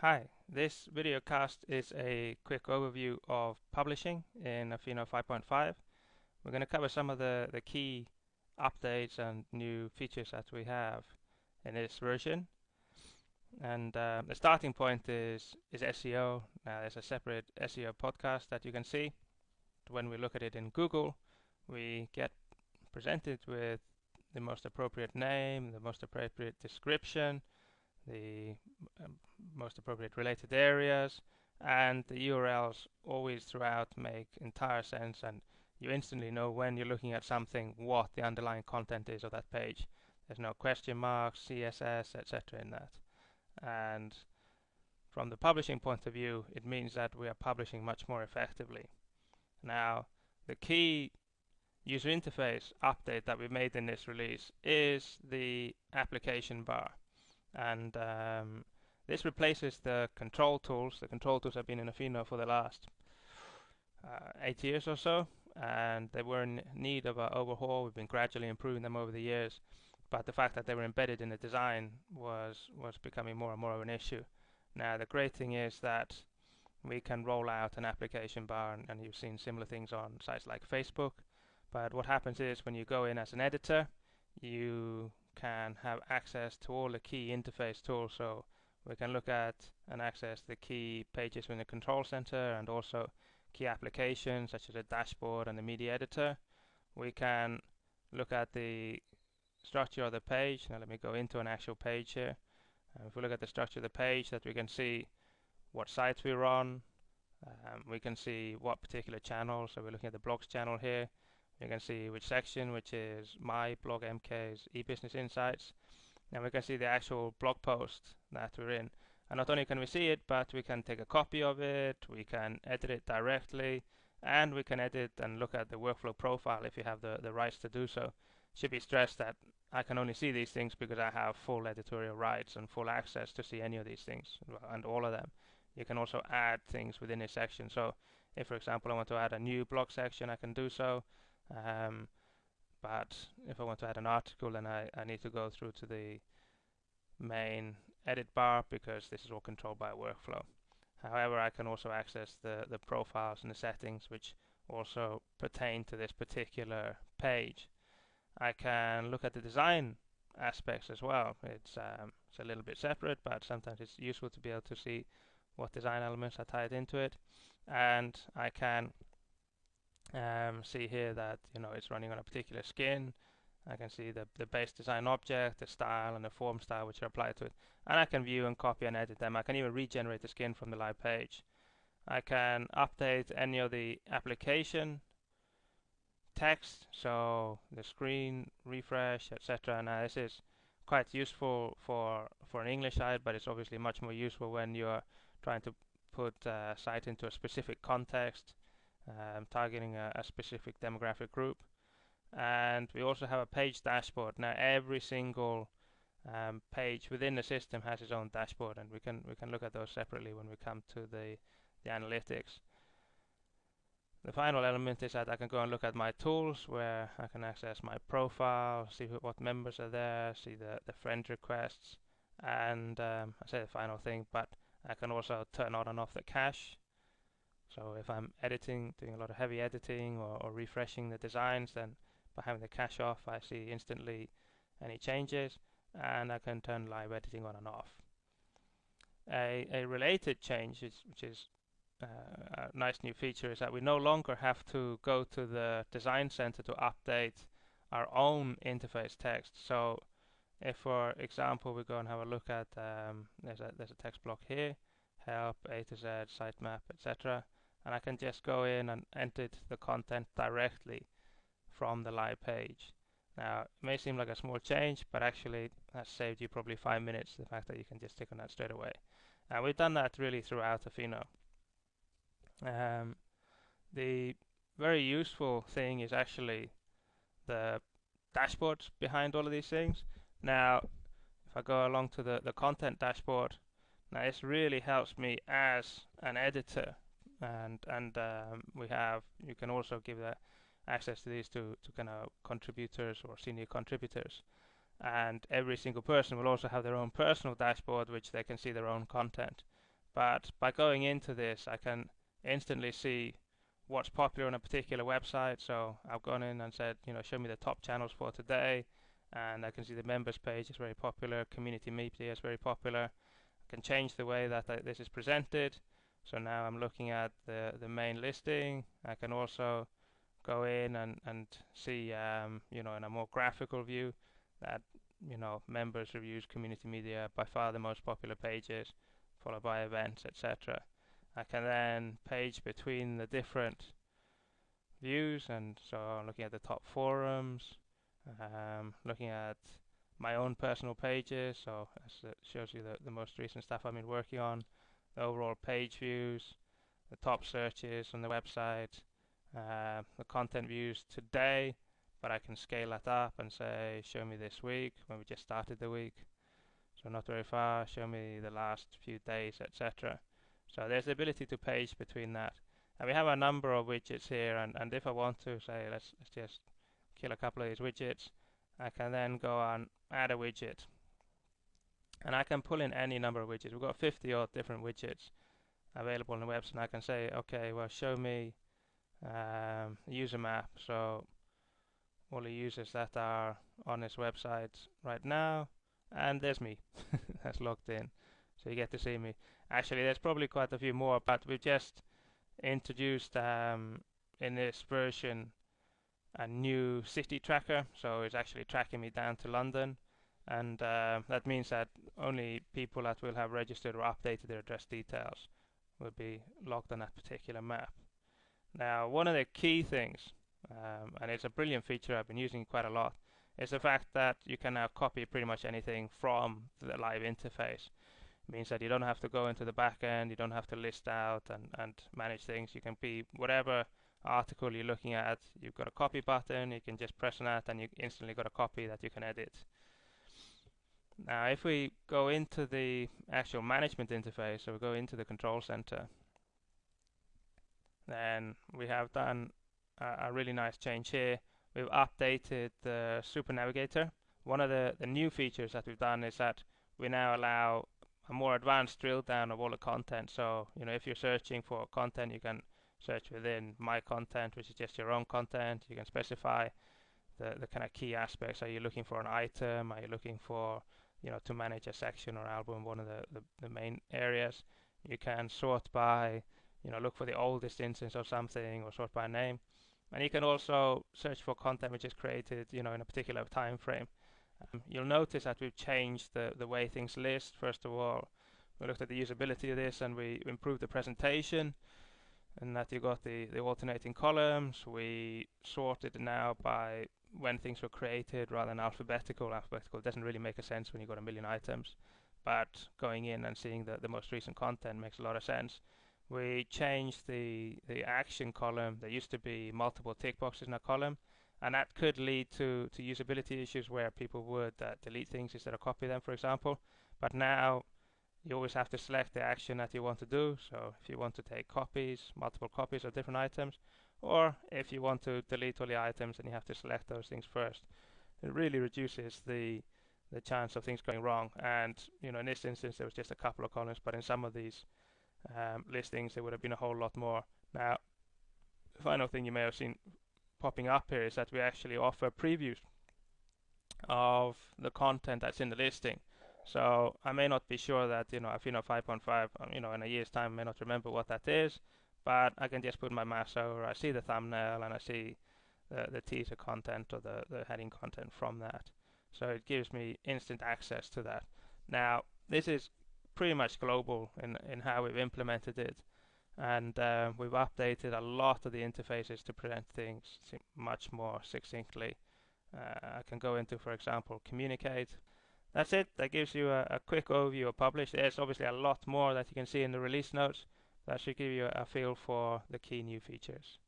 Hi, this videocast is a quick overview of publishing in Affino 5.5. We're going to cover some of the key updates and new features that we have in this version. And the starting point is SEO. There's a separate SEO podcast that you can see. When we look at it in Google, we get presented with the most appropriate name, the most appropriate description, the most appropriate related areas, and the URLs always throughout make entire sense, and you instantly know when you're looking at something what the underlying content is of that page. There's no question marks, CSS, etc. in that. And from the publishing point of view, it means that we are publishing much more effectively. Now, the key user interface update that we made in this release is the application bar. And this replaces the control tools. The control tools have been in Affino for the last 8 years or so, and they were in need of an overhaul. We've been gradually improving them over the years, but the fact that they were embedded in the design was becoming more and more of an issue. Now the great thing is that we can roll out an application bar, and you've seen similar things on sites like Facebook. But what happens is when you go in as an editor, you can have access to all the key interface tools. So we can look at and access the key pages within the control center, and also key applications such as a dashboard and the media editor. We can look at the structure of the page. Now let me go into an actual page here. If we look at the structure of the page, that we can see what sites we're on. We can see what particular channel. So we're looking at the blogs channel here. You can see which section, which is my blog MK's eBusiness Insights. And we can see the actual blog post that we're in. And not only can we see it, but we can take a copy of it, we can edit it directly, and we can edit and look at the workflow profile if you have the rights to do so. It should be stressed that I can only see these things because I have full editorial rights and full access to see any of these things, and all of them. You can also add things within a section. So if, for example, I want to add a new blog section, I can do so. But if I want to add an article, then I need to go through to the main edit bar, because this is all controlled by a workflow. However, I can also access the profiles and the settings which also pertain to this particular page. I can look at the design aspects as well. It's a little bit separate, but sometimes it's useful to be able to see what design elements are tied into it. And I can see here that it's running on a particular skin. I can see the base design object, the style, and the form style which are applied to it. And I can view and copy and edit them. I can even regenerate the skin from the live page. I can update any of the application text, so the screen, refresh, etc. Now this is quite useful for an English site, but it's obviously much more useful when you're trying to put a site into a specific context, targeting a specific demographic group. And we also have a page dashboard. Now every single page within the system has its own dashboard, and we can look at those separately when we come to the analytics. The final element is that I can go and look at my tools, where I can access my profile, see what members are there, see the friend requests, and I say the final thing, but I can also turn on and off the cache. So if I'm editing, doing a lot of heavy editing or refreshing the designs, then by having the cache off, I see instantly any changes, and I can turn live editing on and off. A related change, which is a nice new feature, is that we no longer have to go to the design center to update our own interface text. So if, for example, we go and have a look at there's a text block here, help, A to Z, sitemap, etc., and I can just go in and edit the content directly from the live page. Now, it may seem like a small change, but actually that saved you probably 5 minutes, the fact that you can just click on that straight away. And we've done that really throughout Affino. The very useful thing is actually the dashboards behind all of these things. Now, if I go along to the content dashboard, now this really helps me as an editor, and you can also give access to these to kind of contributors or senior contributors, and every single person will also have their own personal dashboard which they can see their own content. But by going into this, I can instantly see what's popular on a particular website. So I've gone in and said, show me the top channels for today, and I can see the members page is very popular, community media is very popular. I can change the way that this is presented. So now I'm looking at the main listing. I can also go in and see, in a more graphical view that, members, reviews, community media, by far the most popular pages, followed by events, etc. I can then page between the different views, and so I'm looking at the top forums, looking at my own personal pages, so as it shows you the most recent stuff I've been working on, the overall page views, the top searches on the website, the content views today, but I can scale that up and say, show me this week, when we just started the week, so not very far, show me the last few days, etc. So there's the ability to page between that. And we have a number of widgets here, and if I want to say, let's just kill a couple of these widgets, I can then go and add a widget. And I can pull in any number of widgets. We've got 50 odd different widgets available on the website, and I can say, okay, well, show me user map, so all the users that are on this website right now, and there's me that's logged in, so you get to see me. Actually, there's probably quite a few more, but we've just introduced in this version a new city tracker, so it's actually tracking me down to London, and that means that only people that will have registered or updated their address details will be logged on that particular map. Now, one of the key things, and it's a brilliant feature, I've been using it quite a lot, is the fact that you can now copy pretty much anything from the live interface. It means that you don't have to go into the back end, you don't have to list out and manage things. You can be whatever article you're looking at, you've got a copy button, you can just press on that and you instantly got a copy that you can edit. Now if we go into the actual management interface, so we go into the control center, then we have done a really nice change here. We've updated the Super Navigator. One of the new features that we've done is that we now allow a more advanced drill down of all the content. So, if you're searching for content, you can search within my content, which is just your own content. You can specify the kind of key aspects. Are you looking for an item? Are you looking for, to manage a section or album, one of the main areas? You can sort by, look for the oldest instance of something, or sort by name. And you can also search for content which is created, in a particular time frame. You'll notice that we've changed the way things list. First of all, we looked at the usability of this and we improved the presentation, and that you got the alternating columns. We sorted now by when things were created rather than alphabetical. Alphabetical doesn't really make a sense when you've got a million items, but going in and seeing the most recent content makes a lot of sense. We changed the action column. There used to be multiple tick boxes in a column, and that could lead to usability issues where people would delete things instead of copy them, for example. But now you always have to select the action that you want to do. So if you want to take copies, multiple copies of different items, or if you want to delete all the items, then you have to select those things first. It really reduces the chance of things going wrong. And in this instance, there was just a couple of columns, but in some of these listings, there would have been a whole lot more. Now, the final thing you may have seen popping up here is that we actually offer previews of the content that's in the listing. So I may not be sure that Affino 5.5 in a year's time I may not remember what that is, but I can just put my mouse over, I see the thumbnail, and I see the teaser content or the heading content from that. So it gives me instant access to that. Now this is pretty much global in how we've implemented it, and we've updated a lot of the interfaces to present things much more succinctly. I can go into, for example, communicate. That's it. That gives you a quick overview of Publish. There's obviously a lot more that you can see in the release notes. That should give you a feel for the key new features.